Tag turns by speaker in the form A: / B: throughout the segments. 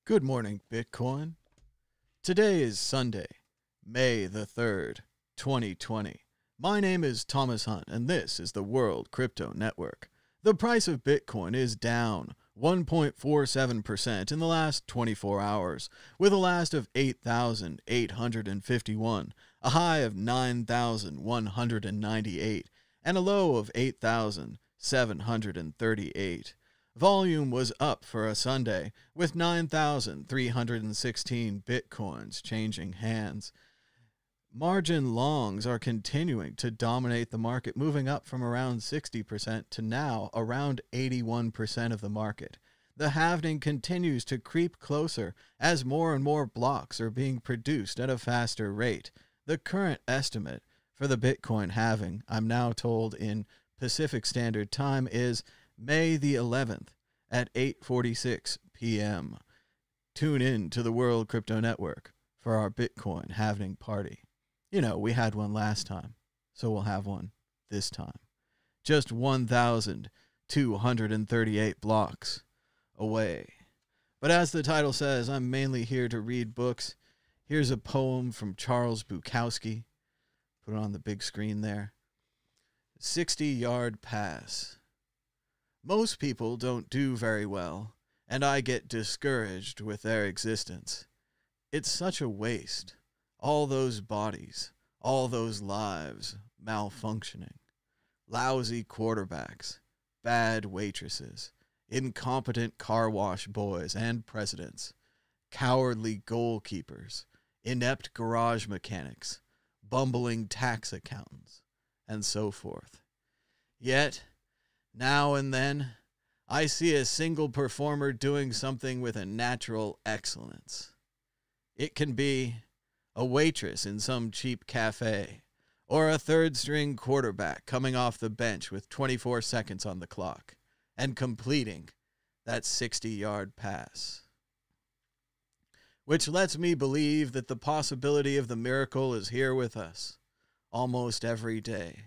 A: Good morning, Bitcoin. Today is Sunday, May the 3rd, 2020. My name is Thomas Hunt, and this is the World Crypto Network. The price of Bitcoin is down 1.47% in the last 24 hours, with a last of 8,851, a high of 9,198, and a low of 8,738. Volume was up for a Sunday, with 9,316 Bitcoins changing hands. Margin longs are continuing to dominate the market, moving up from around 60% to now around 81% of the market. The halving continues to creep closer as more and more blocks are being produced at a faster rate. The current estimate for the Bitcoin halving, I'm now told in Pacific Standard Time, is May the 11th at 8:46 p.m. Tune in to the World Crypto Network for our Bitcoin halving party. You know, we had one last time, so we'll have one this time. Just 1,238 blocks away. But as the title says, I'm mainly here to read books. Here's a poem from Charles Bukowski. Put it on the big screen there. 60-yard pass. Most people don't do very well, and I get discouraged with their existence. It's such a waste. All those bodies, all those lives malfunctioning. Lousy quarterbacks, bad waitresses, incompetent car wash boys and presidents, cowardly goalkeepers, inept garage mechanics, bumbling tax accountants, and so forth. Yet, now and then, I see a single performer doing something with a natural excellence. It can be a waitress in some cheap cafe, or a third-string quarterback coming off the bench with 24 seconds on the clock and completing that 60-yard pass. Which lets me believe that the possibility of the miracle is here with us almost every day.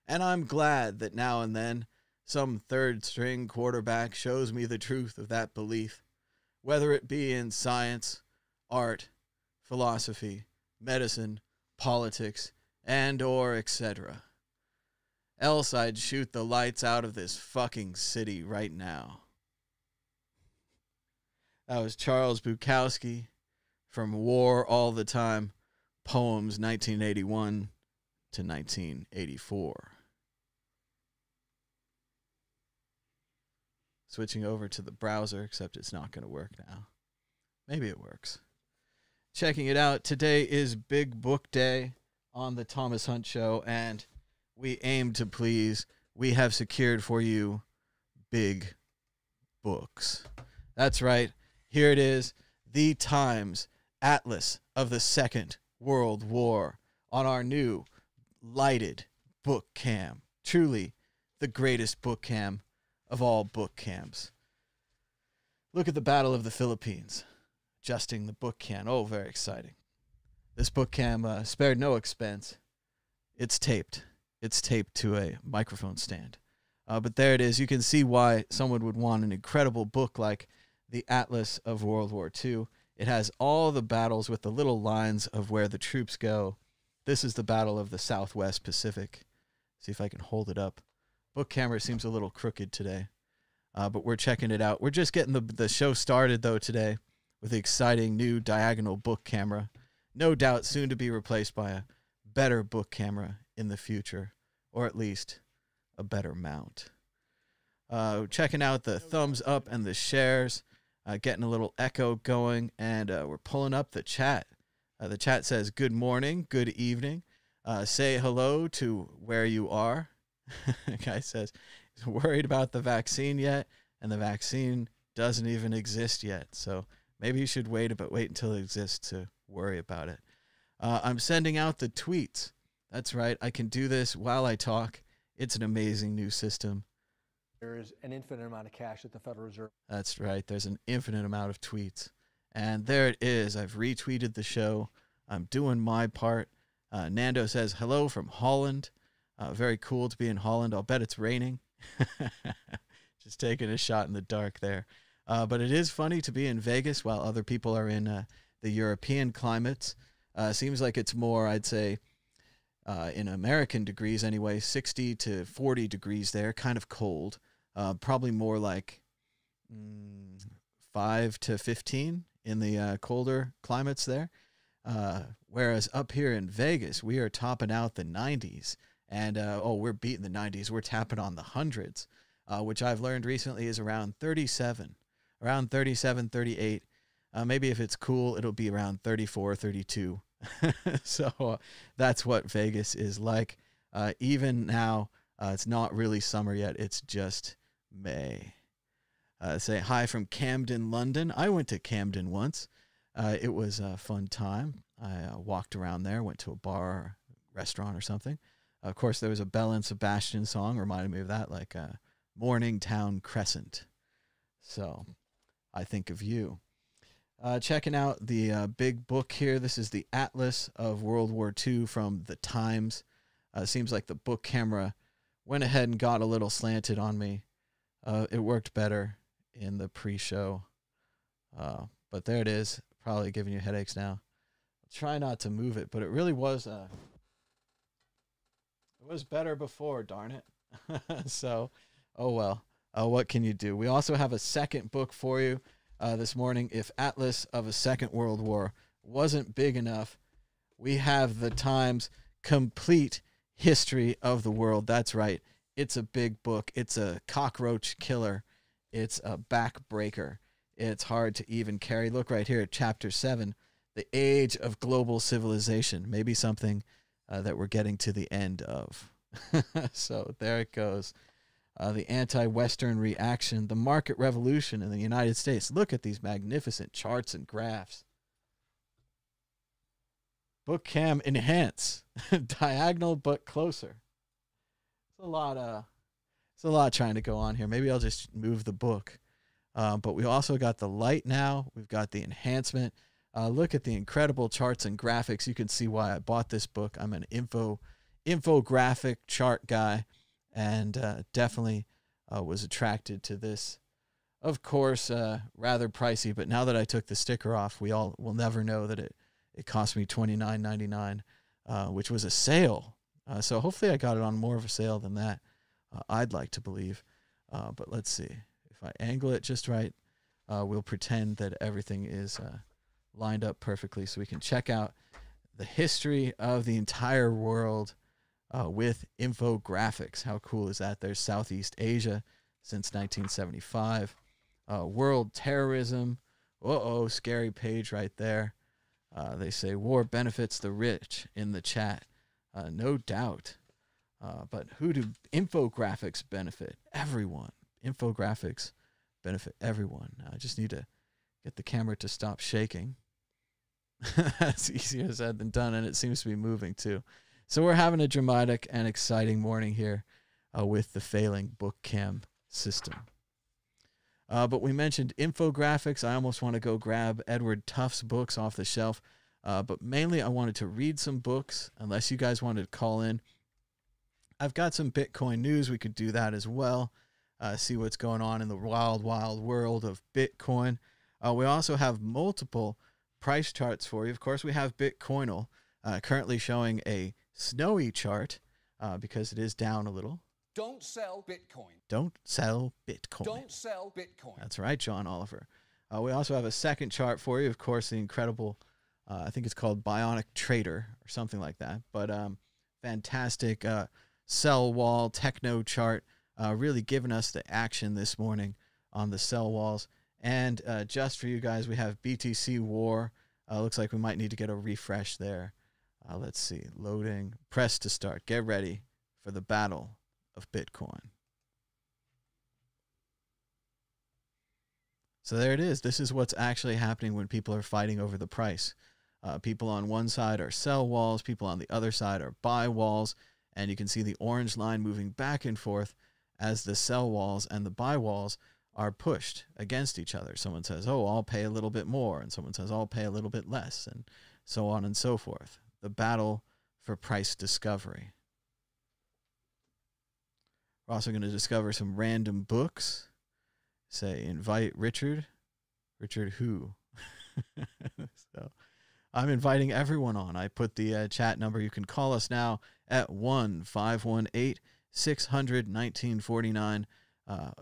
A: And I'm glad that now and then some third-string quarterback shows me the truth of that belief, whether it be in science, art, philosophy, medicine, politics, and or etc. Else I'd shoot the lights out of this fucking city right now. That was Charles Bukowski from War All the Time, Poems 1981 to 1984. Switching over to the browser, except it's not going to work now. Maybe it works. Checking it out. Today is Big Book Day on the Thomas Hunt Show, and we aim to please. We have secured for you big books. That's right. Here it is, the Times Atlas of the Second World War on our new lighted book cam. Truly the greatest book cam of all book cams. Look at the Battle of the Philippines. Adjusting the book cam. Oh, very exciting. This book cam spared no expense. It's taped. It's taped to a microphone stand. But there it is. You can see why someone would want an incredible book like the Atlas of World War II. It has all the battles with the little lines of where the troops go. This is the Battle of the Southwest Pacific. See if I can hold it up. Book camera seems a little crooked today, but we're checking it out. We're just getting the show started, though, today with the exciting new diagonal book camera. No doubt soon to be replaced by a better book camera in the future, or at least a better mount. Checking out the thumbs up and the shares, getting a little echo going, and we're pulling up the chat. The chat says, good morning, good evening. Say hello to where you are. The guy says he's worried about the vaccine yet, and the vaccine doesn't even exist yet. So maybe you should wait until it exists to worry about it. I'm sending out the tweets. That's right. I can do this while I talk. It's an amazing new system.
B: There is an infinite amount of cash at the Federal Reserve.
A: That's right. There's an infinite amount of tweets. And there it is. I've retweeted the show. I'm doing my part. Nando says, hello from Holland. Very cool to be in Holland. I'll bet it's raining. Just taking a shot in the dark there. But it is funny to be in Vegas while other people are in the European climates. Seems like it's more, I'd say, in American degrees anyway, 60 to 40 degrees there, kind of cold. Probably more like 5 to 15 in the colder climates there. Whereas up here in Vegas, we are topping out the 90s. And, we're beating the 90s. We're tapping on the hundreds, which I've learned recently is around 37, 38. Maybe if it's cool, it'll be around 34, 32. So that's what Vegas is like. Even now, it's not really summer yet. It's just May. Say hi from Camden, London. I went to Camden once. It was a fun time. I walked around there, went to a bar, restaurant or something. Of course, there was a Belle and Sebastian song, reminded me of that, like Morningtown Crescent. So I think of you. Checking out the big book here. This is the Atlas of World War II from the Times. Seems like the book camera went ahead and got a little slanted on me. It worked better in the pre-show. But there it is. Probably giving you headaches now. I'll try not to move it, but it really was... It was better before, darn it. So, oh well. What can you do? We also have a second book for you this morning. If Atlas of a Second World War wasn't big enough, we have the Times Complete History of the World. That's right. It's a big book. It's a cockroach killer. It's a backbreaker. It's hard to even carry. Look right here at Chapter 7, The Age of Global Civilization. Maybe something that we're getting to the end of. So there it goes. The anti-Western reaction, the market revolution in the United States. Look at these magnificent charts and graphs. Book cam enhance. Diagonal but closer. It's a lot trying to go on here. Maybe I'll just move the book. But we also got the light now. We've got the enhancement. Look at the incredible charts and graphics. You can see why I bought this book. I'm an infographic chart guy, and definitely was attracted to this. Of course, rather pricey, but now that I took the sticker off, we all will never know that it cost me $29.99, which was a sale. So hopefully I got it on more of a sale than that. I'd like to believe. But let's see. If I angle it just right, we'll pretend that everything is lined up perfectly so we can check out the history of the entire world with infographics. How cool is that? There's Southeast Asia since 1975. World terrorism. Scary page right there. They say war benefits the rich in the chat. No doubt. But who do infographics benefit? Everyone. Infographics benefit everyone. I just need to get the camera to stop shaking. That's easier said than done, and it seems to be moving too. So we're having a dramatic and exciting morning here with the failing book cam system. But we mentioned infographics. I almost want to go grab Edward Tufte's books off the shelf. But mainly I wanted to read some books, unless you guys wanted to call in. I've got some Bitcoin news. We could do that as well. See what's going on in the wild, wild world of Bitcoin. We also have multiple price charts for you. Of course, we have Bitcoinal currently showing a snowy chart because it is down a little.
C: Don't sell Bitcoin.
A: Don't sell Bitcoin.
C: Don't sell Bitcoin.
A: That's right, John Oliver. We also have a second chart for you. Of course, the incredible, I think it's called Bionic Trader or something like that. But fantastic sell wall techno chart, really giving us the action this morning on the sell walls. And just for you guys, we have BTC War. Looks like we might need to get a refresh there. Let's see. Loading. Press to start. Get ready for the battle of Bitcoin. So there it is. This is what's actually happening when people are fighting over the price. People on one side are sell walls. People on the other side are buy walls. And you can see the orange line moving back and forth as the sell walls and the buy walls are pushed against each other. Someone says, oh, I'll pay a little bit more. And someone says, I'll pay a little bit less. And so on and so forth. The battle for price discovery. We're also going to discover some random books. say invite Richard. Richard who? So I'm inviting everyone on. I put the chat number. You can call us now at 1-518-600-1949.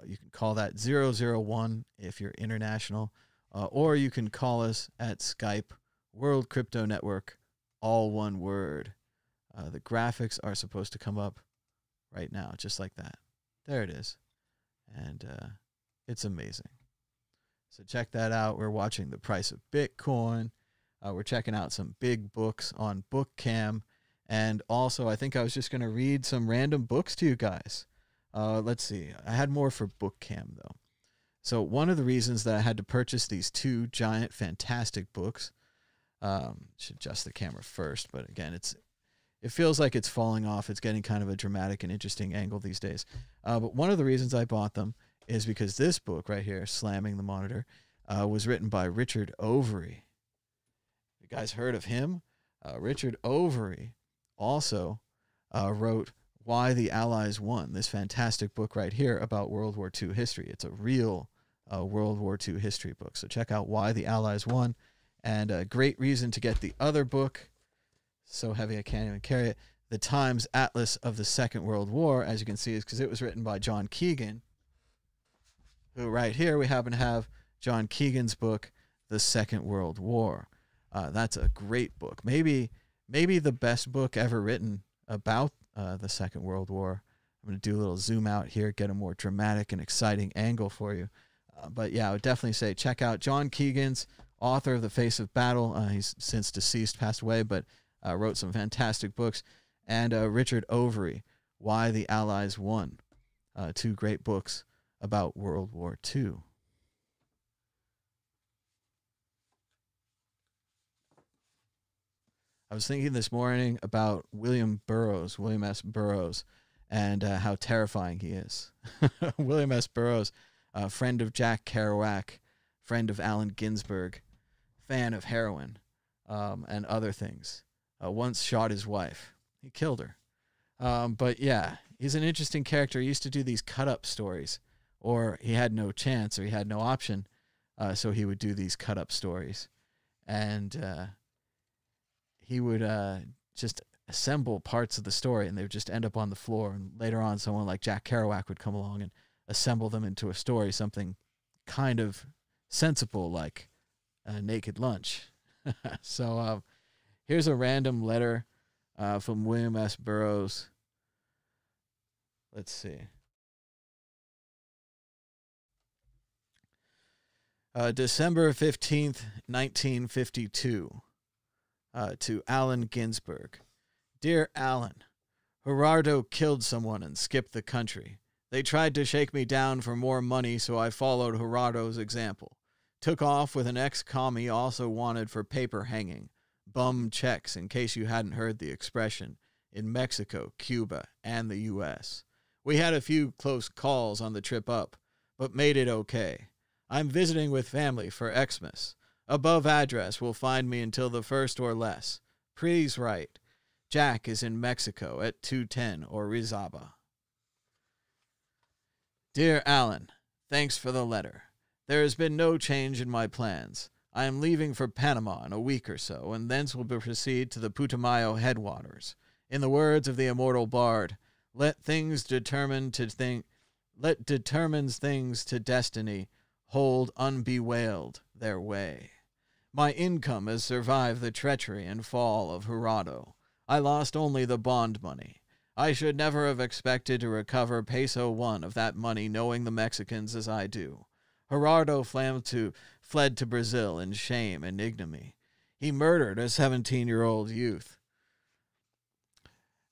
A: You can call that 001 if you're international, or you can call us at Skype, World Crypto Network, all one word. The graphics are supposed to come up right now, just like that. There it is. And it's amazing. So check that out. We're watching the price of Bitcoin. We're checking out some big books on Bookcam. And also, I think I was just going to read some random books to you guys. Let's see. I had more for Bookcam, though. So one of the reasons that I had to purchase these two giant, fantastic books, should adjust the camera first, but again, it feels like it's falling off. It's getting kind of a dramatic and interesting angle these days. But one of the reasons I bought them is because this book right here, Slamming the Monitor, was written by Richard Overy. You guys heard of him? Richard Overy also wrote Why the Allies Won, this fantastic book right here about World War II history. It's a real World War II history book. So check out Why the Allies Won. And a great reason to get the other book, so heavy I can't even carry it, The Times Atlas of the Second World War, as you can see, is because it was written by John Keegan, who right here we happen to have John Keegan's book, The Second World War. That's a great book. Maybe the best book ever written about the Second World War. I'm going to do a little zoom out here, get a more dramatic and exciting angle for you. But yeah, I would definitely say check out John Keegan's, author of The Face of Battle. He's since deceased, passed away, but wrote some fantastic books. And Richard Overy, Why the Allies Won. Two great books about World War II. I was thinking this morning about William S. Burroughs, and how terrifying he is. William S. Burroughs, friend of Jack Kerouac, friend of Allen Ginsberg, fan of heroin and other things. Once shot his wife. He killed her. But yeah, he's an interesting character. He used to do these cut-up stories, or he had no chance or he had no option, so he would do these cut-up stories. And he would just assemble parts of the story, and they would just end up on the floor. And later on, someone like Jack Kerouac would come along and assemble them into a story, something kind of sensible like Naked Lunch. So here's a random letter from William S. Burroughs. Let's see. December 15th, 1952. To Allen Ginsberg. Dear Allen, Gerardo killed someone and skipped the country. They tried to shake me down for more money, so I followed Gerardo's example. Took off with an ex-commie also wanted for paper hanging. Bum checks, in case you hadn't heard the expression, in Mexico, Cuba, and the U.S. We had a few close calls on the trip up, but made it okay. I'm visiting with family for Xmas. Above address will find me until the 1st or less. Please write. Jack is in Mexico at 210 Orizaba. Dear Allen, thanks for the letter. There has been no change in my plans. I am leaving for Panama in a week or so, and thence will proceed to the Putumayo headwaters. In the words of the immortal bard, let determines things to destiny hold unbewailed their way. My income has survived the treachery and fall of Gerardo. I lost only the bond money. I should never have expected to recover peso one of that money, knowing the Mexicans as I do. Gerardo fled to Brazil in shame and ignominy. He murdered a 17-year-old youth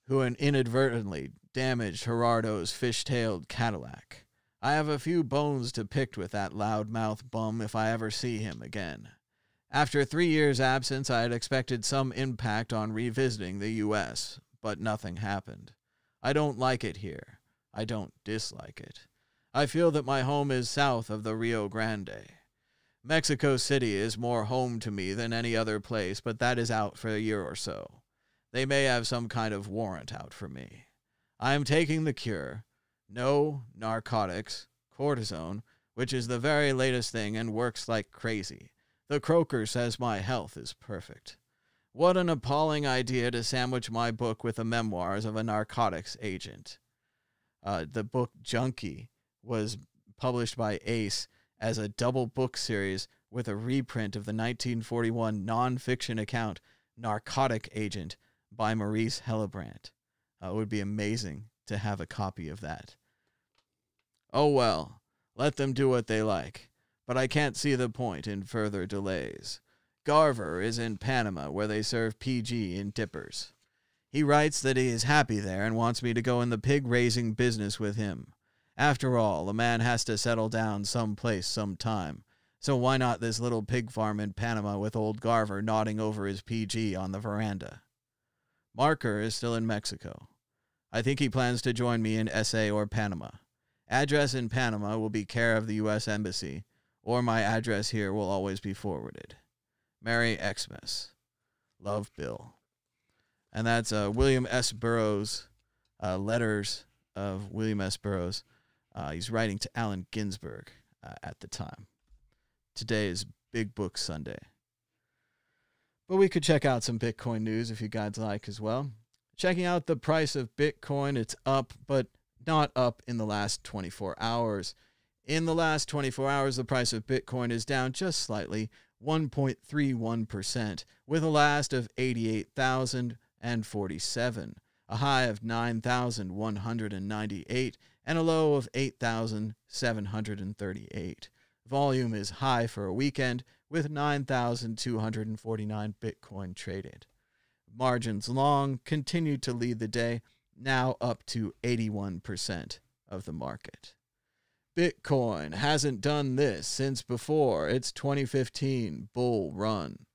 A: who inadvertently damaged Gerardo's fish-tailed Cadillac. I have a few bones to pick with that loudmouth bum if I ever see him again. After 3 years' absence, I had expected some impact on revisiting the U.S., but nothing happened. I don't like it here. I don't dislike it. I feel that my home is south of the Rio Grande. Mexico City is more home to me than any other place, but that is out for a year or so. They may have some kind of warrant out for me. I am taking the cure. No narcotics, cortisone, which is the very latest thing and works like crazy. The croaker says my health is perfect. What an appalling idea to sandwich my book with the memoirs of a narcotics agent. The book Junkie was published by Ace as a double book series with a reprint of the 1941 nonfiction account Narcotic Agent by Maurice Hellebrandt. It would be amazing to have a copy of that. Oh well, let them do what they like, but I can't see the point in further delays. Garver is in Panama, where they serve PG in dippers. He writes that he is happy there and wants me to go in the pig-raising business with him. After all, a man has to settle down someplace sometime, so why not this little pig farm in Panama with old Garver nodding over his PG on the veranda? Marker is still in Mexico. I think he plans to join me in SA or Panama. Address in Panama will be care of the U.S. Embassy, or my address here will always be forwarded. Merry Xmas. Love, Bill. And that's William S. Burroughs, letters of William S. Burroughs. He's writing to Allen Ginsberg at the time. Today is Big Book Sunday. But we could check out some Bitcoin news if you guys like as well. Checking out the price of Bitcoin, it's up, but not up in the last 24 hours. In the last 24 hours, the price of Bitcoin is down just slightly, 1.31%, with a last of 88,047, a high of 9,198, and a low of 8,738. Volume is high for a weekend, with 9,249 Bitcoin traded. Margins long continued to lead the day, now up to 81% of the market. Bitcoin hasn't done this since before its 2015 bull run.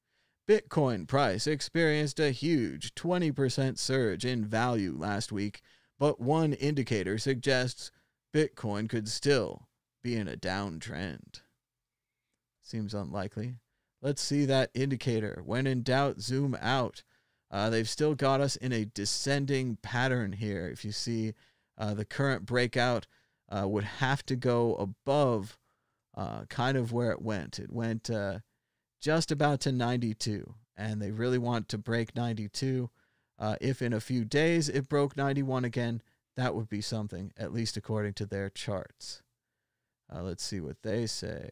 A: Bitcoin price experienced a huge 20% surge in value last week, but one indicator suggests Bitcoin could still be in a downtrend. Seems unlikely. Let's see that indicator. When in doubt, zoom out. They've still got us in a descending pattern here. If you see the current breakout would have to go above kind of where it went. It went just about to 92, and they really want to break 92. If in a few days it broke 91 again, that would be something, at least according to their charts. Let's see what they say.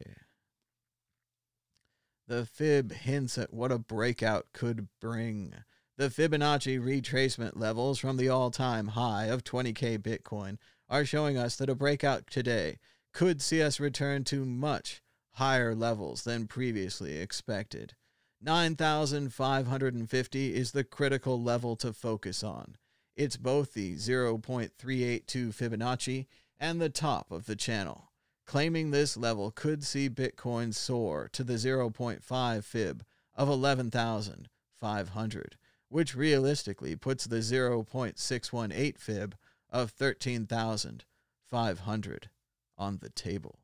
A: The Fib hints at what a breakout could bring. The Fibonacci retracement levels from the all-time high of 20K Bitcoin are showing us that a breakout today could see us return to much higher levels than previously expected. 9,550 is the critical level to focus on. It's both the 0.382 Fibonacci and the top of the channel. Claiming this level could see Bitcoin soar to the 0.5 Fib of 11,500, which realistically puts the 0.618 Fib of 13,500 on the table.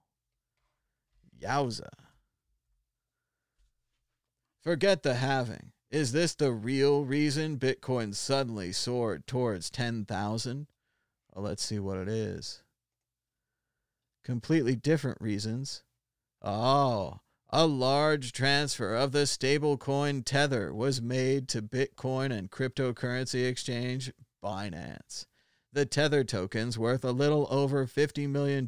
A: Yowza. Forget the halving. Is this the real reason Bitcoin suddenly soared towards 10,000? Well, let's see what it is. Completely different reasons. Oh, a large transfer of the stablecoin Tether was made to Bitcoin and cryptocurrency exchange Binance. The Tether tokens, worth a little over $50 million,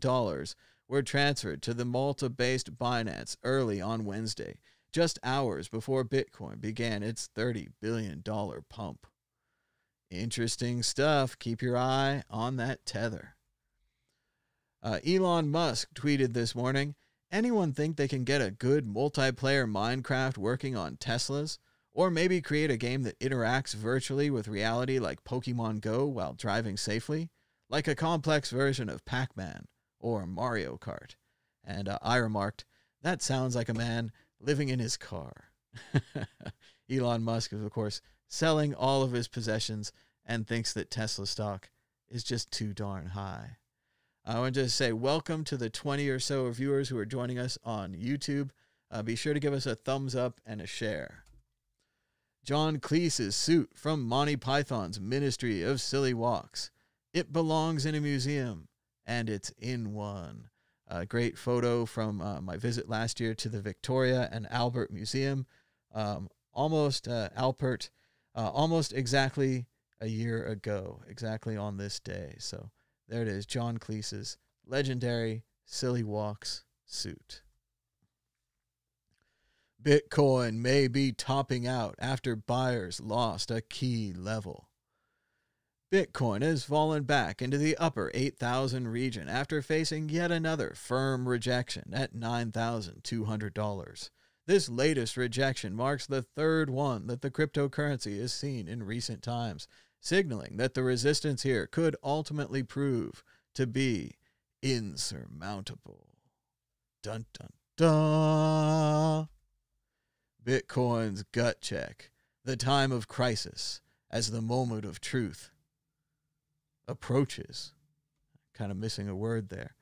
A: were transferred to the Malta-based Binance early on Wednesday, just hours before Bitcoin began its $30 billion pump. Interesting stuff. Keep your eye on that Tether. Elon Musk tweeted this morning, anyone think they can get a good multiplayer Minecraft working on Teslas? Or maybe create a game that interacts virtually with reality like Pokemon Go while driving safely? Like a complex version of Pac-Man or Mario Kart. And I remarked, that sounds like a man living in his car. Elon Musk is, of course, selling all of his possessions and thinks that Tesla stock is just too darn high. I want to say welcome to the 20 or so viewers who are joining us on YouTube. Be sure to give us a thumbs up and a share. John Cleese's suit from Monty Python's Ministry of Silly Walks. It belongs in a museum, and it's in one. A great photo from my visit last year to the Victoria and Albert Museum. Almost exactly a year ago, exactly on this day. So there it is, John Cleese's legendary Silly Walks suit. Bitcoin may be topping out after buyers lost a key level. Bitcoin has fallen back into the upper 8,000 region after facing yet another firm rejection at $9,200. This latest rejection marks the third one that the cryptocurrency has seen in recent times, signaling that the resistance here could ultimately prove to be insurmountable. Dun dun dun. Bitcoin's gut check, the time of crisis as the moment of truth approaches. Kind of missing a word there.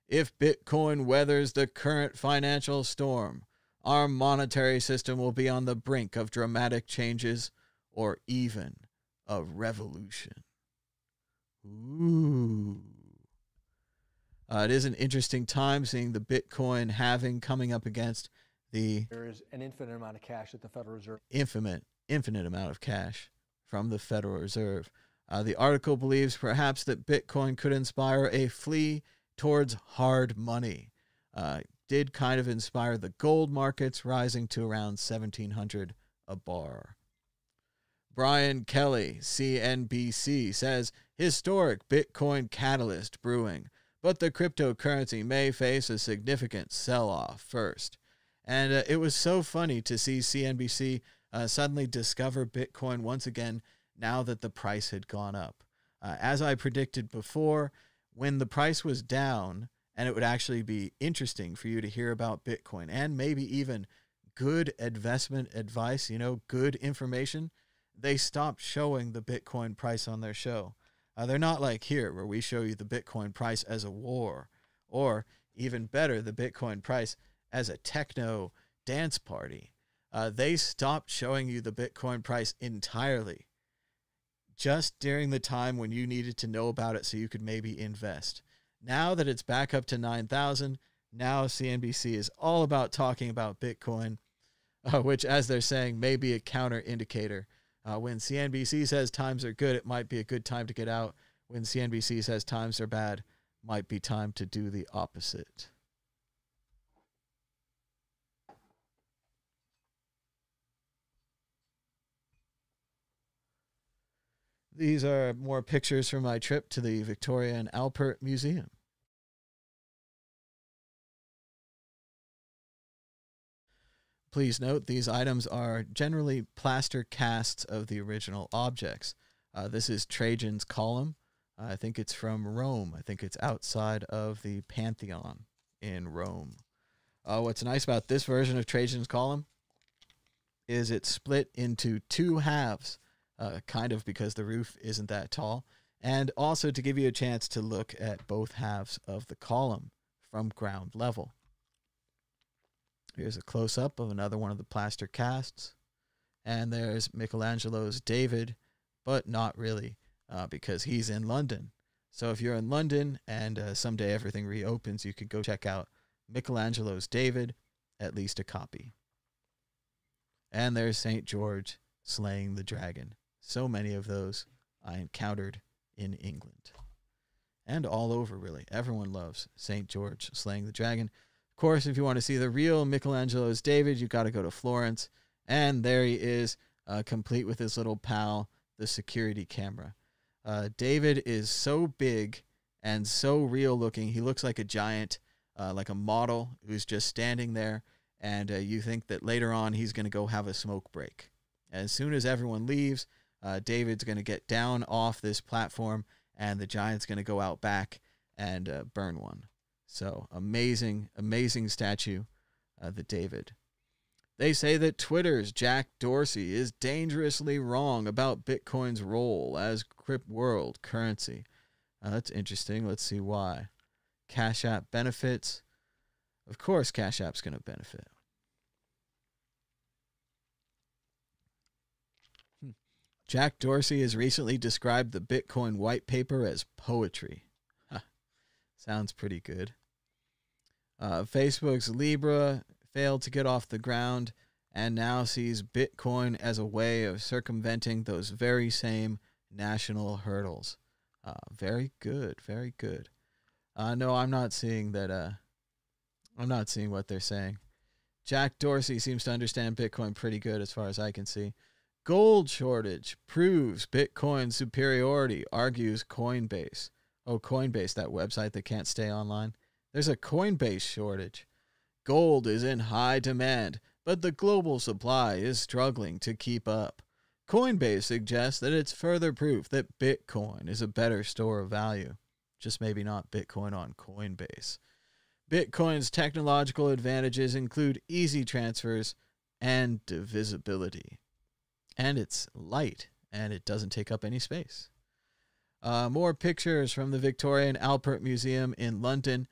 A: If Bitcoin weathers the current financial storm, our monetary system will be on the brink of dramatic changes or even a revolution. Ooh. It is an interesting time seeing the Bitcoin halving coming up against the
B: There is an infinite amount of cash at the Federal Reserve.
A: infinite amount of cash from the Federal Reserve. The article believes perhaps that Bitcoin could inspire a flee towards hard money. Did kind of inspire the gold markets, rising to around $1,700 a bar. Brian Kelly, CNBC, says historic Bitcoin catalyst brewing, but the cryptocurrency may face a significant sell-off first. And it was so funny to see CNBC suddenly discover Bitcoin once again now that the price had gone up. As I predicted before, when the price was down, and it would actually be interesting for you to hear about Bitcoin and maybe even good investment advice, good information, they stopped showing the Bitcoin price on their show. They're not like here where we show you the Bitcoin price as a war, or even better, the Bitcoin price as a techno dance party. They stopped showing you the Bitcoin price entirely just during the time when you needed to know about it so you could maybe invest. Now that it's back up to 9,000, now CNBC is all about talking about Bitcoin, which, as they're saying, may be a counter indicator. When CNBC says times are good, it might be a good time to get out. When CNBC says times are bad, might be time to do the opposite. These are more pictures from my trip to the Victoria and Albert Museum. Please note, these items are generally plaster casts of the original objects. This is Trajan's Column. I think it's from Rome. I think it's outside of the Pantheon in Rome. What's nice about this version of Trajan's Column is it's split into two halves, kind of because the roof isn't that tall, and also to give you a chance to look at both halves of the column from ground level. Here's a close-up of another one of the plaster casts. And there's Michelangelo's David, but not really, because he's in London. So if you're in London and someday everything reopens, you could go check out Michelangelo's David, at least a copy. And there's St. George slaying the dragon. So many of those I encountered in England. And all over, really. Everyone loves St. George slaying the dragon. Of course, if you want to see the real Michelangelo's David, you've got to go to Florence. And there he is, complete with his little pal, the security camera. David is so big and so real looking. He looks like a giant, like a model who's just standing there. And you think that later on he's going to go have a smoke break. As soon as everyone leaves, David's going to get down off this platform and the giant's going to go out back and burn one. So amazing, amazing statue, the David. They say that Twitter's Jack Dorsey is dangerously wrong about Bitcoin's role as crypto world currency. That's interesting. Let's see why. Cash App benefits. Of course, Cash App's going to benefit. Jack Dorsey has recently described the Bitcoin white paper as poetry. Sounds pretty good. Facebook's Libra failed to get off the ground and now sees Bitcoin as a way of circumventing those very same national hurdles. Very good, very good. No, I'm not seeing that. I'm not seeing what they're saying. Jack Dorsey seems to understand Bitcoin pretty good as far as I can see. Gold shortage proves Bitcoin superiority, argues Coinbase. Oh, Coinbase, that website that can't stay online. There's a Coinbase shortage. Gold is in high demand, but the global supply is struggling to keep up. Coinbase suggests that it's further proof that Bitcoin is a better store of value. Just maybe not Bitcoin on Coinbase. Bitcoin's technological advantages include easy transfers and divisibility. And it's light, and it doesn't take up any space. More pictures from the Victoria and Albert Museum in London.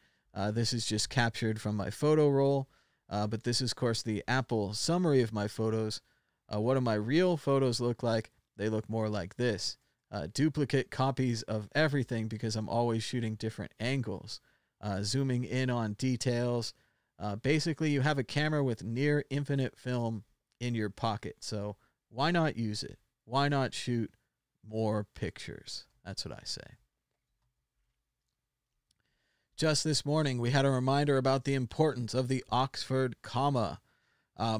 A: This is just captured from my photo roll, but this is, of course, the Apple summary of my photos. What do my real photos look like? They look more like this. Duplicate copies of everything because I'm always shooting different angles. Zooming in on details. Basically, you have a camera with near infinite film in your pocket, so why not use it? Why not shoot more pictures? That's what I say. Just this morning, we had a reminder about the importance of the Oxford comma,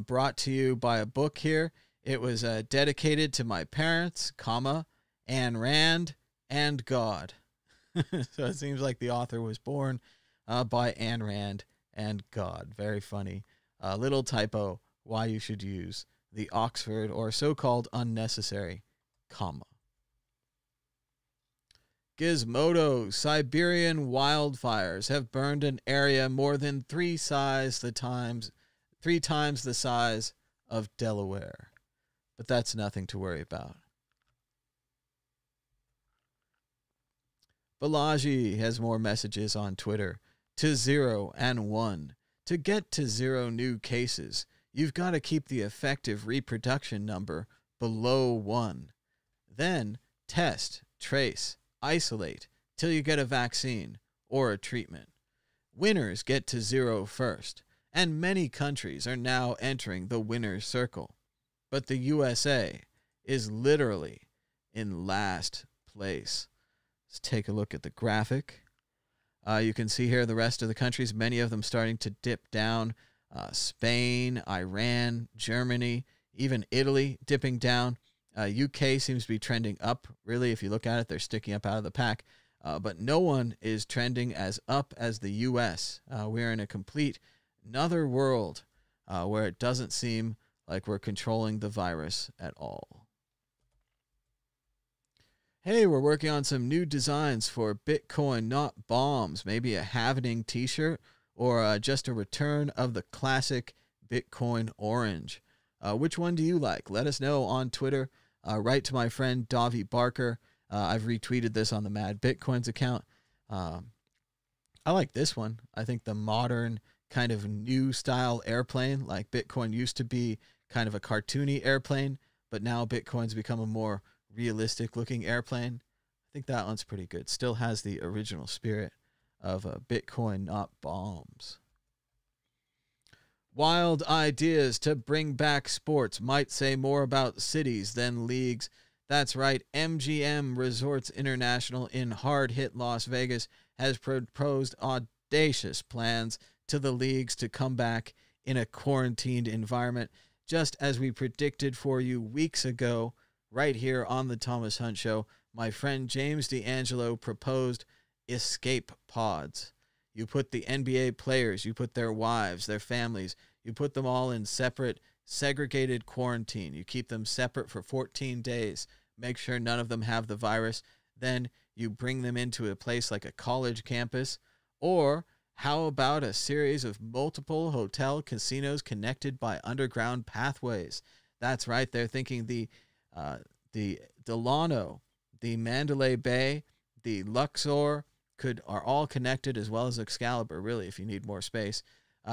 A: brought to you by a book here. It was dedicated to my parents, comma, Ayn Rand, and God. So it seems like the author was born by Ayn Rand and God. Very funny. Little typo, why you should use the Oxford or so-called unnecessary comma. Gizmodo, Siberian wildfires have burned an area more than three times the size of Delaware. But that's nothing to worry about. Balaji has more messages on Twitter. To 0 and 1. To get to 0 new cases, you've got to keep the effective reproduction number below 1. Then test, trace, isolate till you get a vaccine or a treatment. Winners get to 0 first, and many countries are now entering the winner's circle. But the USA is literally in last place. Let's take a look at the graphic. You can see here the rest of the countries, many of them starting to dip down. Spain, Iran, Germany, even Italy dipping down. UK seems to be trending up. Really, if you look at it, they're sticking up out of the pack. But no one is trending as up as the US. We're in a complete another world where it doesn't seem like we're controlling the virus at all. Hey, we're working on some new designs for Bitcoin Not Bombs. Maybe a halvening t-shirt or just a return of the classic Bitcoin orange. Which one do you like? Let us know on Twitter. Write to my friend Davi Barker. I've retweeted this on the Mad Bitcoins account. I like this one. I think the modern kind of new style airplane, like Bitcoin used to be kind of a cartoony airplane, but now Bitcoin's become a more realistic looking airplane. I think that one's pretty good. Still has the original spirit of Bitcoin Not Bombs. Wild ideas to bring back sports might say more about cities than leagues. That's right, MGM Resorts International in hard-hit Las Vegas has proposed audacious plans to the leagues to come back in a quarantined environment, just as we predicted for you weeks ago. Right here on the Thomas Hunt Show, my friend James D'Angelo proposed escape pods. You put the NBA players, you put their wives, their families, you put them all in separate, segregated quarantine. You keep them separate for 14 days. Make sure none of them have the virus. Then you bring them into a place like a college campus. Or how about a series of multiple hotel casinos connected by underground pathways? That's right, they're thinking the Delano, the Mandalay Bay, the Luxor are all connected, as well as Excalibur, really, if you need more space.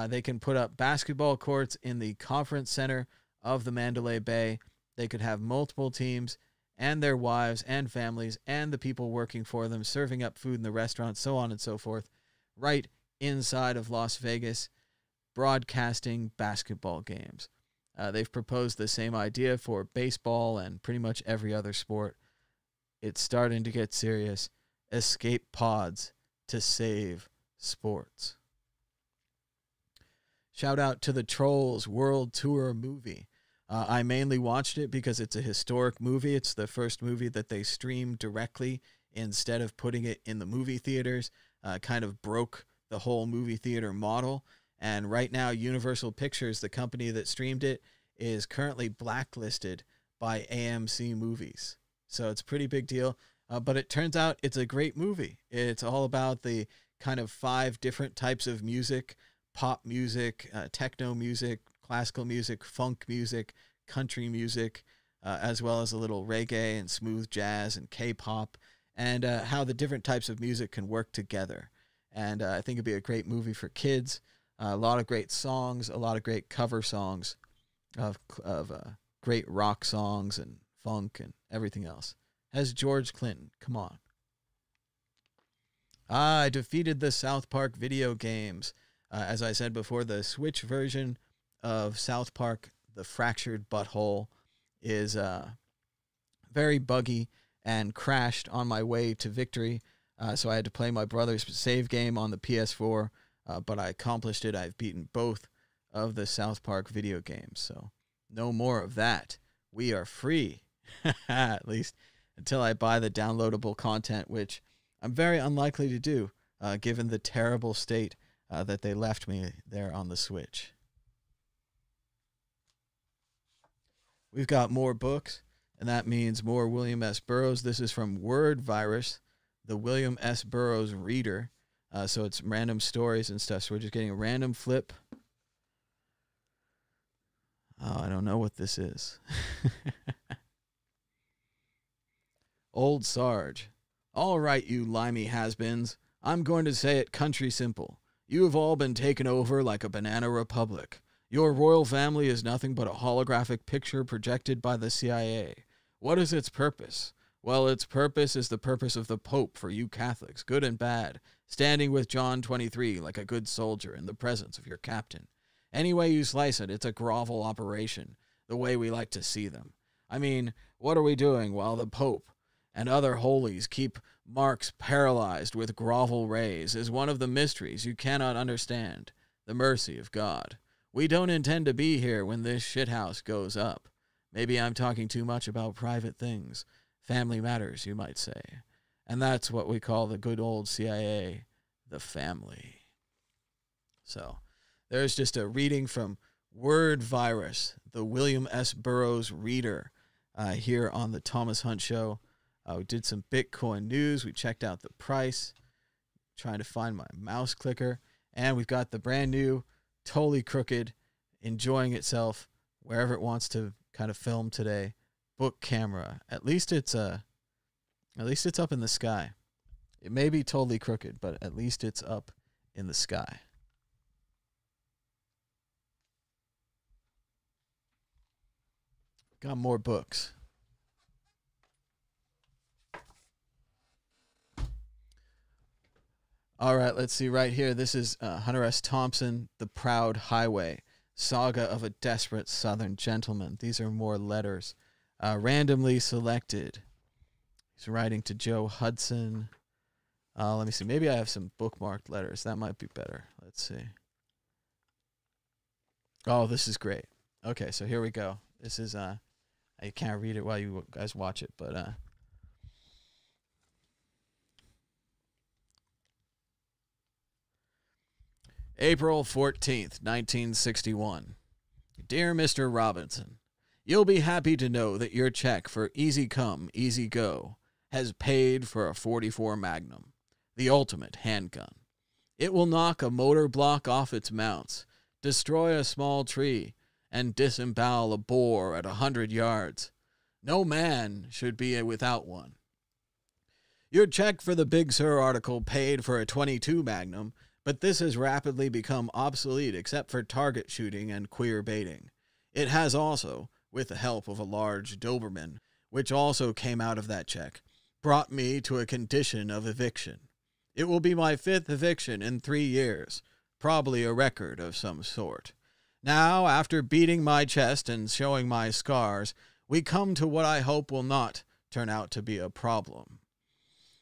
A: They can put up basketball courts in the conference center of the Mandalay Bay. They could have multiple teams and their wives and families and the people working for them serving up food in the restaurants, so on and so forth, right inside of Las Vegas broadcasting basketball games. They've proposed the same idea for baseball and pretty much every other sport. It's starting to get serious. Escape pods to save sports. Shout out to the Trolls World Tour movie. I mainly watched it because it's a historic movie. It's the first movie that they streamed directly instead of putting it in the movie theaters. Kind of broke the whole movie theater model. And right now, Universal Pictures, the company that streamed it, is currently blacklisted by AMC Movies. So it's a pretty big deal. But it turns out it's a great movie. It's all about the kind of 5 different types of music: pop music, techno music, classical music, funk music, country music, as well as a little reggae and smooth jazz and K-pop, and how the different types of music can work together. And I think it'd be a great movie for kids. A lot of great songs, a lot of great cover songs of great rock songs and funk and everything else. Has George Clinton. Come on. I defeated the South Park video games. As I said before, the Switch version of South Park, The Fractured Butthole, is very buggy and crashed on my way to victory. So I had to play my brother's save game on the PS4, but I accomplished it. I've beaten both of the South Park video games, so no more of that. We are free, at least until I buy the downloadable content, which I'm very unlikely to do, given the terrible state that they left me there on the Switch. We've got more books, and that means more William S. Burroughs. This is from Word Virus, the William S. Burroughs reader. So it's random stories and stuff. So we're just getting a random flip. Oh, I don't know what this is. Old Sarge. All right, you limey has-beens. I'm going to say it country simple. You have all been taken over like a banana republic. Your royal family is nothing but a holographic picture projected by the CIA. What is its purpose? Well, its purpose is the purpose of the Pope for you Catholics, good and bad, standing with John 23 like a good soldier in the presence of your captain. Any way you slice it, it's a grovel operation, the way we like to see them. I mean, what are we doing while the Pope and other holies keep Marx paralyzed with grovel rays is one of the mysteries you cannot understand, the mercy of God. We don't intend to be here when this shithouse goes up. Maybe I'm talking too much about private things. Family matters, you might say. And that's what we call the good old CIA, the family. So, there's just a reading from Word Virus, the William S. Burroughs reader, here on the Thomas Hunt Show. We did some Bitcoin news. We checked out the price. Trying to find my mouse clicker. And we've got the brand new, totally crooked, enjoying itself wherever it wants to kind of film today, book camera. At least it's up in the sky. It may be totally crooked, but at least it's up in the sky. Got more books. All right, let's see right here. This is Hunter S. Thompson, The Proud Highway, Saga of a Desperate Southern Gentleman. These are more letters. Randomly selected. He's writing to Joe Hudson. Let me see. Maybe I have some bookmarked letters. That might be better. Let's see. Oh, this is great. Okay, so here we go. This is, I can't read it while you guys watch it, but... April 14th, 1961. Dear Mr. Robinson, you'll be happy to know that your check for Easy Come, Easy Go has paid for a .44 Magnum, the ultimate handgun. It will knock a motor block off its mounts, destroy a small tree, and disembowel a boar at 100 yards. No man should be without one. Your check for the Big Sur article paid for a .22 Magnum, but this has rapidly become obsolete except for target shooting and queer baiting. It has also, with the help of a large Doberman, which also came out of that check, brought me to a condition of eviction. It will be my 5th eviction in 3 years, probably a record of some sort. Now, after beating my chest and showing my scars, we come to what I hope will not turn out to be a problem.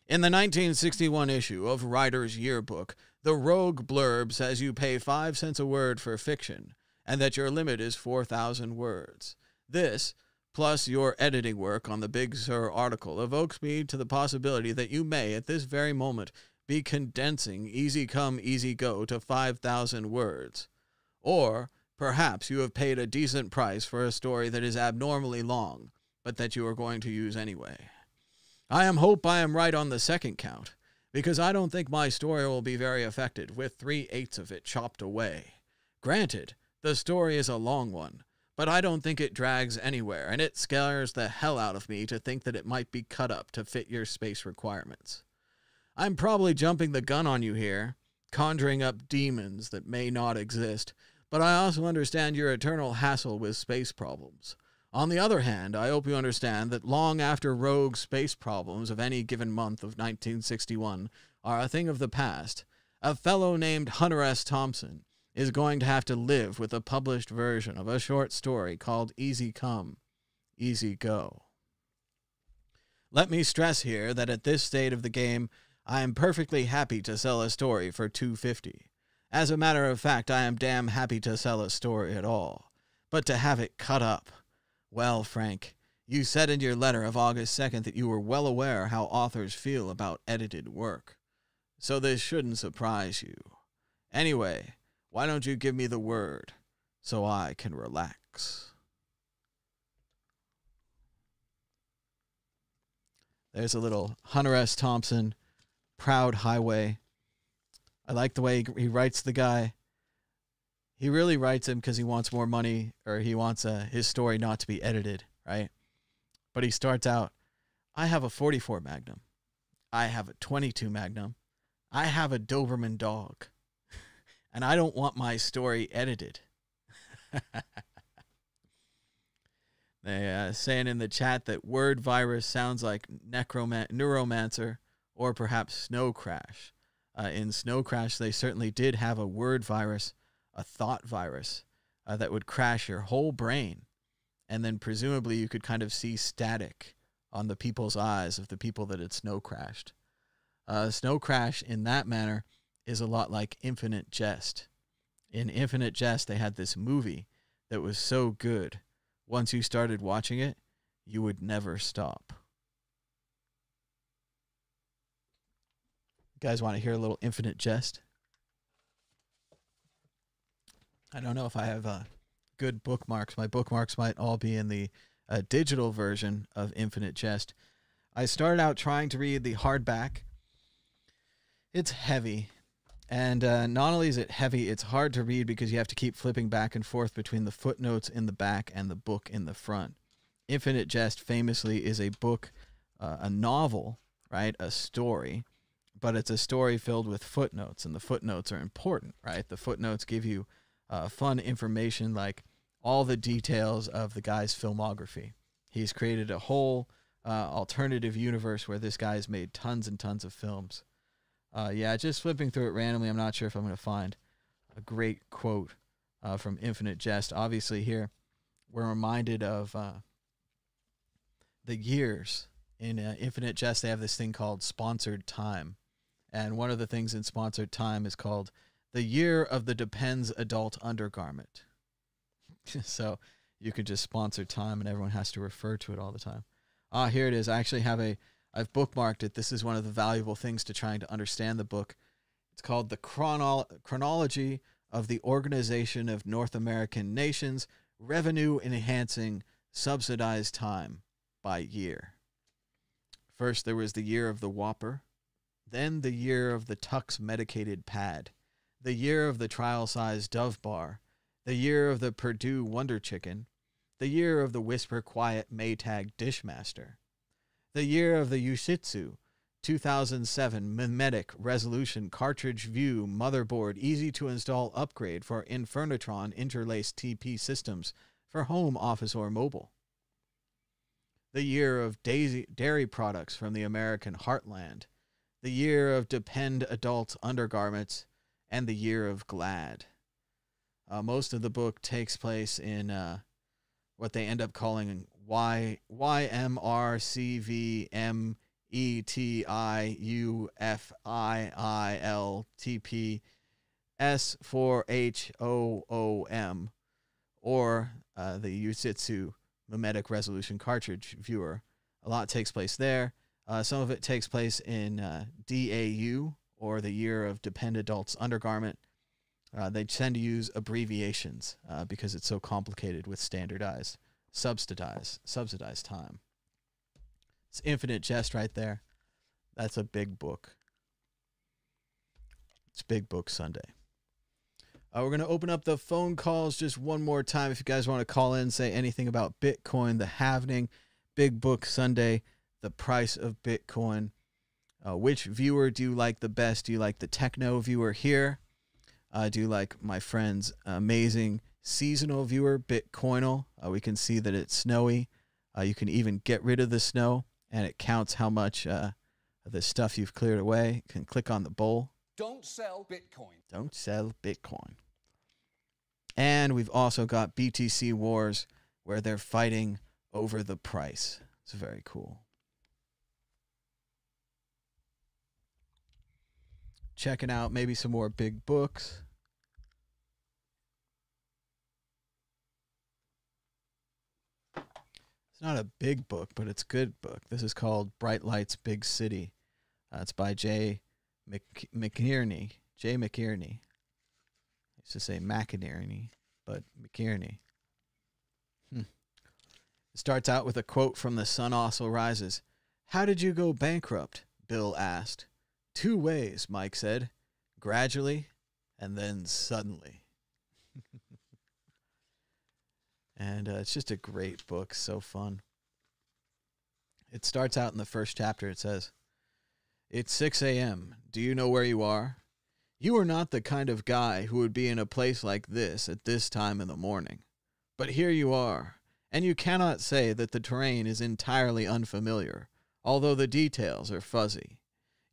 A: In the 1961 issue of Writer's Yearbook, the rogue blurb says you pay 5 cents a word for fiction, and that your limit is 4,000 words. This, plus your editing work on the Big Sur article, evokes me to the possibility that you may, at this very moment, be condensing Easy Come, Easy Go to 5,000 words. Or perhaps you have paid a decent price for a story that is abnormally long, but that you are going to use anyway. I hope I am right on the second count, because I don't think my story will be very affected with 3/8 of it chopped away. Granted, the story is a long one, but I don't think it drags anywhere, and it scares the hell out of me to think that it might be cut up to fit your space requirements. I'm probably jumping the gun on you here, conjuring up demons that may not exist, but I also understand your eternal hassle with space problems. On the other hand, I hope you understand that long after rogue space problems of any given month of 1961 are a thing of the past, a fellow named Hunter S. Thompson is going to have to live with a published version of a short story called Easy Come, Easy Go. Let me stress here that at this state of the game, I am perfectly happy to sell a story for $2.50. As a matter of fact, I am damn happy to sell a story at all. But to have it cut up, well, Frank, you said in your letter of August 2nd that you were well aware how authors feel about edited work. So this shouldn't surprise you. Anyway, why don't you give me the word so I can relax? There's a little Hunter S. Thompson, Proud Highway. I like the way he writes the guy. He really writes him because he wants more money, or he wants his story not to be edited, right? But he starts out, I have a 44 Magnum. I have a 22 Magnum. I have a Doberman dog. And I don't want my story edited. They saying in the chat that Word Virus sounds like Neuromancer or perhaps Snow Crash. In Snow Crash, they certainly did have a word virus, a thought virus, that would crash your whole brain. And then presumably you could kind of see static on the people's eyes of the people that had snow crashed. Snow Crash, in that manner, is a lot like Infinite Jest. In Infinite Jest, they had this movie that was so good, once you started watching it, you would never stop. You guys want to hear a little Infinite Jest? I don't know if I have good bookmarks. My bookmarks might all be in the digital version of Infinite Jest. I started out trying to read the hardback. It's heavy. And not only is it heavy, it's hard to read because you have to keep flipping back and forth between the footnotes in the back and the book in the front. Infinite Jest famously is a book, a novel, right? A story. But it's a story filled with footnotes, and the footnotes are important, right? The footnotes give you fun information like all the details of the guy's filmography. He's created a whole alternative universe where this guy's made tons and tons of films. Yeah, just flipping through it randomly, I'm not sure if I'm going to find a great quote from Infinite Jest. Obviously here, we're reminded of the years. In Infinite Jest, they have this thing called Sponsored Time. And one of the things in Sponsored Time is called the Year of the Depends Adult Undergarment. So you could just sponsor time and everyone has to refer to it all the time. Here it is. I actually have I've bookmarked it. This is one of the valuable things to trying to understand the book. It's called The Chronology of the Organization of North American Nations, Revenue Enhancing Subsidized Time by Year. First, there was the year of the Whopper. Then the year of the Tux medicated pad, the year of the trial-sized Dove bar, the year of the Purdue Wonder Chicken, the year of the Whisper Quiet Maytag Dishmaster, the year of the Yushitsu 2007 Mimetic Resolution Cartridge View Motherboard Easy-to-Install Upgrade for Infernitron Interlaced TP Systems for home, office, or mobile, the year of dairy products from the American Heartland, the year of Depend Adult Undergarments, and the year of Glad. Most of the book takes place in what they end up calling YMRCVMETIUFIILTPS4HOOM, or the Yusitsu Mimetic Resolution Cartridge Viewer. A lot takes place there. Some of it takes place in DAU, or the year of Depend Adults Undergarment. They tend to use abbreviations because it's so complicated with subsidized time. It's Infinite Jest right there. That's a big book. It's Big Book Sunday. We're going to open up the phone calls just one more time. If you guys want to call in, say anything about Bitcoin, the halvening, Big Book Sunday, the price of Bitcoin. Which viewer do you like the best? Do you like the techno viewer here? Do you like my friend's amazing seasonal viewer, Bitcoinal? We can see that it's snowy. You can even get rid of the snow, and it counts how much of the stuff you've cleared away. You can click on the bowl.
C: Don't sell Bitcoin.
A: Don't sell Bitcoin. And we've also got BTC Wars, where they're fighting over the price. It's very cool. Checking out maybe some more big books. It's not a big book, but it's a good book. This is called Bright Lights, Big City. It's by Jay McInerney. Jay McInerney. I used to say McInerney, but McInerney. It starts out with a quote from The Sun Also Rises. "How did you go bankrupt?" Bill asked. "Two ways," Mike said. "Gradually, and then suddenly." And it's just a great book. So fun. It starts out in the first chapter. It says, "It's 6 a.m. Do you know where you are? You are not the kind of guy who would be in a place like this at this time in the morning. But here you are, and you cannot say that the terrain is entirely unfamiliar, although the details are fuzzy.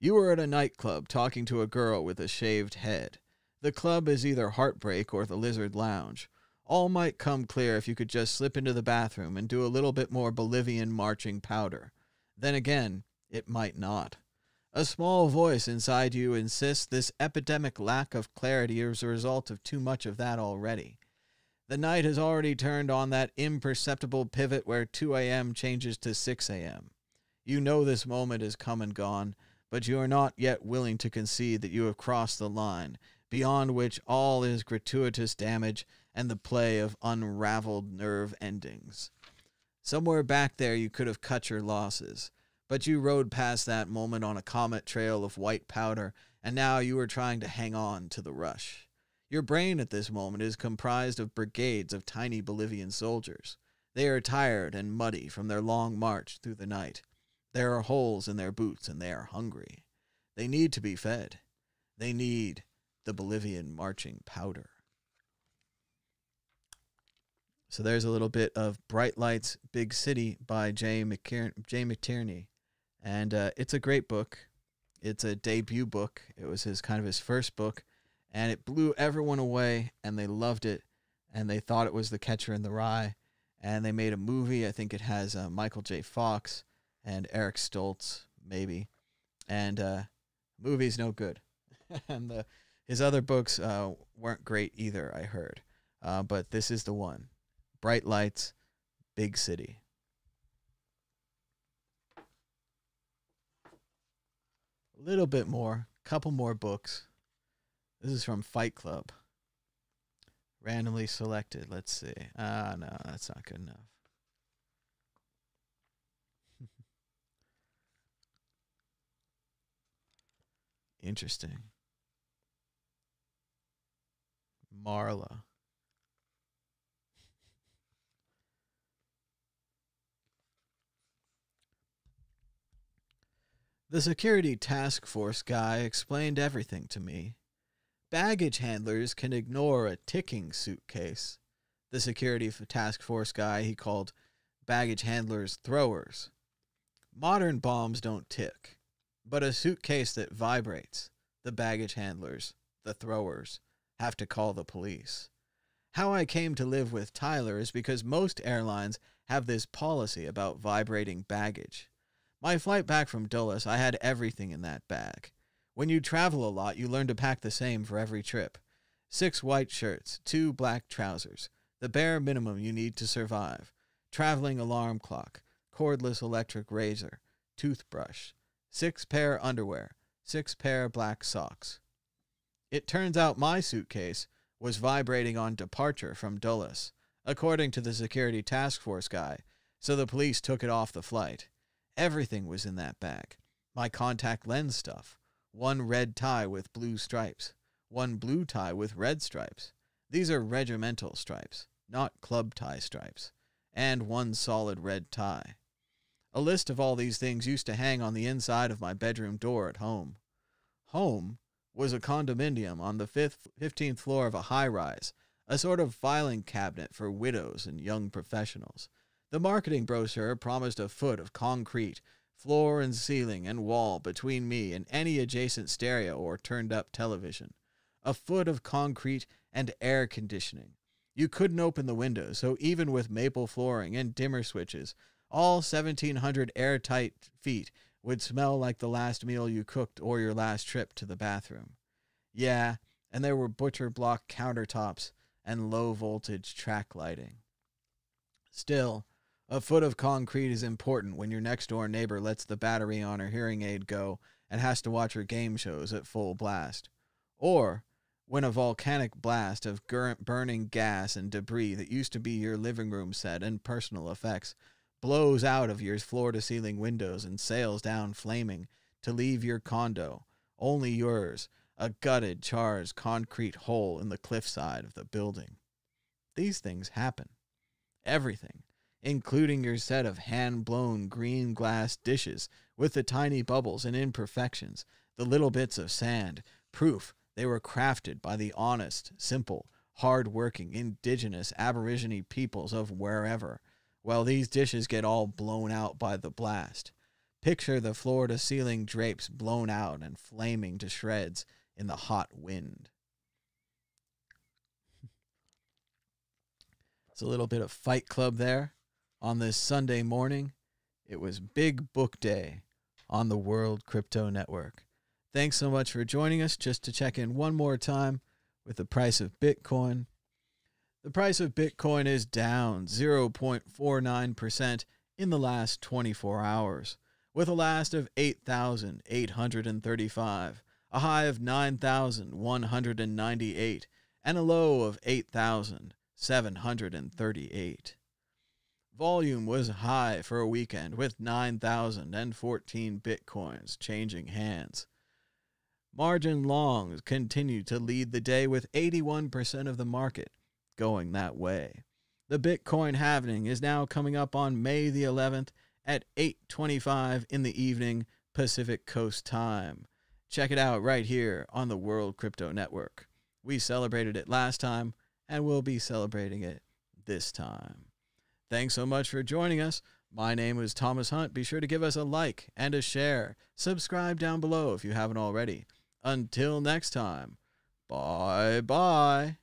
A: You are at a nightclub talking to a girl with a shaved head. The club is either Heartbreak or the Lizard Lounge. All might come clear if you could just slip into the bathroom and do a little bit more Bolivian marching powder. Then again, it might not. A small voice inside you insists this epidemic lack of clarity is a result of too much of that already. The night has already turned on that imperceptible pivot where 2 a.m. changes to 6 a.m. You know this moment is come and gone, but you are not yet willing to concede that you have crossed the line, beyond which all is gratuitous damage and the play of unraveled nerve endings. Somewhere back there you could have cut your losses, but you rode past that moment on a comet trail of white powder, and now you are trying to hang on to the rush. Your brain at this moment is comprised of brigades of tiny Bolivian soldiers. They are tired and muddy from their long march through the night. There are holes in their boots, and they are hungry. They need to be fed. They need the Bolivian marching powder." So there's a little bit of Bright Lights, Big City by Jay McInerney. And it's a great book. It's a debut book. It was his first book. And it blew everyone away, and they loved it. And they thought it was The Catcher in the Rye. And they made a movie. I think it has Michael J. Fox and Eric Stoltz, maybe. And the movie's no good. And his other books weren't great either, I heard. But this is the one. Bright Lights, Big City. A little bit more, couple more books. This is from Fight Club. Randomly selected. Let's see. No, that's not good enough. Interesting. Marla. The security task force guy explained everything to me. Baggage handlers can ignore a ticking suitcase. The security task force guy he called baggage handlers throwers. Modern bombs don't tick. but a suitcase that vibrates. The baggage handlers, the throwers, have to call the police. How I came to live with Tyler is because most airlines have this policy about vibrating baggage. My flight back from Dulles, I had everything in that bag. When you travel a lot, you learn to pack the same for every trip. 6 white shirts, 2 black trousers, the bare minimum you need to survive, traveling alarm clock, cordless electric razor, toothbrush, 6 pair underwear, 6 pair black socks. It turns out my suitcase was vibrating on departure from Dulles, according to the security task force guy, so the police took it off the flight. Everything was in that bag. My contact lens stuff, 1 red tie with blue stripes, 1 blue tie with red stripes. These are regimental stripes, not club tie stripes, and 1 solid red tie. A list of all these things used to hang on the inside of my bedroom door at home. Home was a condominium on the 15th floor of a high-rise, a sort of filing cabinet for widows and young professionals. The marketing brochure promised a foot of concrete, floor and ceiling and wall between me and any adjacent stereo or turned-up television. A foot of concrete and air conditioning. You couldn't open the windows, so even with maple flooring and dimmer switches, all 1,700 airtight feet would smell like the last meal you cooked or your last trip to the bathroom. Yeah, and there were butcher block countertops and low-voltage track lighting. Still, a foot of concrete is important when your next-door neighbor lets the battery on her hearing aid go and has to watch her game shows at full blast. Or when a volcanic blast of burning gas and debris that used to be your living room set and personal effects blows out of your floor-to-ceiling windows and sails down flaming to leave your condo, only yours, a gutted, charred concrete hole in the cliffside of the building. These things happen. Everything, including your set of hand-blown green glass dishes with the tiny bubbles and imperfections, the little bits of sand, proof they were crafted by the honest, simple, hard-working, indigenous Aborigine peoples of wherever, while these dishes get all blown out by the blast. Picture the floor-to-ceiling drapes blown out and flaming to shreds in the hot wind. It's a little bit of Fight Club there on this Sunday morning. It was Big Book Day on the World Crypto Network. Thanks so much for joining us. Just to check in one more time with the price of Bitcoin. The price of Bitcoin is down 0.49% in the last 24 hours, with a last of 8,835, a high of 9,198, and a low of 8,738. Volume was high for a weekend, with 9,014 Bitcoins changing hands. Margin longs continued to lead the day, with 81% of the market going that way. The Bitcoin halving is now coming up on May the 11th at 8:25 in the evening Pacific Coast time. Check it out right here on the World Crypto Network. We celebrated it last time, and we'll be celebrating it this time. Thanks so much for joining us. My name is Thomas Hunt. Be sure to give us a like and a share. Subscribe down below if you haven't already. Until next time, bye-bye.